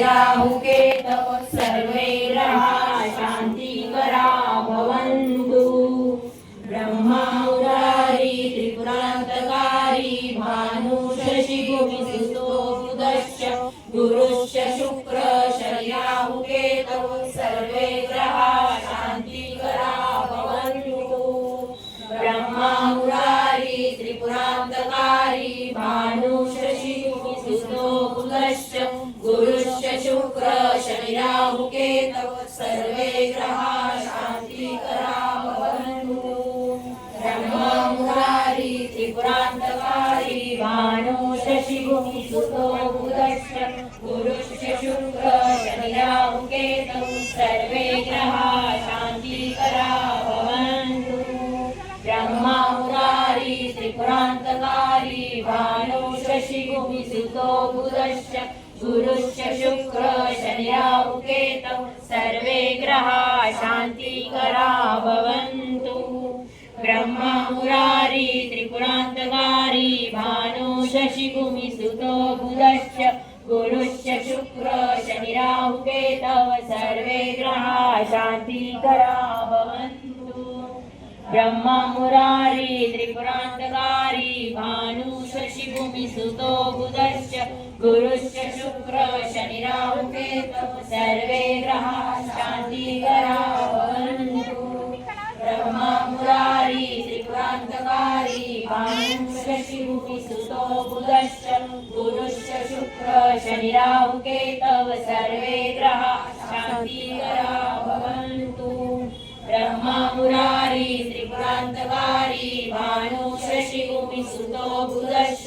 राहुके तव सर्वे ग्रहा शांतिकरा भवन्तु। ब्रह्मा मुरारी त्रिपुरान्तकारी भानु शशि भूमिसुतो बुधश्च गुरुश्च शुक्र शनि राहुके तव सर्वे ग्रहा शांतिकरा भवन्तु। ब्रह्मा मुरारी त्रिपुरान्तकारी भानु शशि भूमिसुतो बुधश्च गुरुश्च शुक्र शनि राहुके तव सर्वे ग्रहा शांतिकरा भवन्तु। ब्रह्मा मुरारी त्रिपुरान्तकारी भानु शशि भूमिसुतो बुधश्च गुरुश्च शुक्र शनि राहुके तव सर्वे ग्रहा शांतिकरा भवन्तु। ब्रह्मा मुरारी त्रिपुरान्तकारी भानु शशि भूमिसुतो बुधश्च गुरुश्च शुक्र शनि राहुके तव सर्वे ग्रहा शांतिकरा भवन्तु। ब्रह्मा मुरारी त्रिपुरान्तकारी भानु शशि भूमिसुतो बुधश्च गुरुश्च शुक्र शनि राहुके तव सर्वे ग्रहा शांतिकरा भवन्तु। ब्रह्मा मुरारी त्रिपुरान्तकारी भानु शशि भूमिसुतो बुधश्च गुरुश्च शुक्र शनि राहुके तव सर्वे ग्रहा शांतिकरा भवन्तु। ब्रह्मा मुरारी त्रिपुरान्तकारी भानु शशि भूमिसुतो बुधश्च गुरुश्च शुक्र शनि राहुके तव सर्वे ग्रहा शांतिकरा भवन्तु। ब्रह्मा मुरारी त्रिपुरान्तकारी भानु शशि भूमिसुतो बुधश्च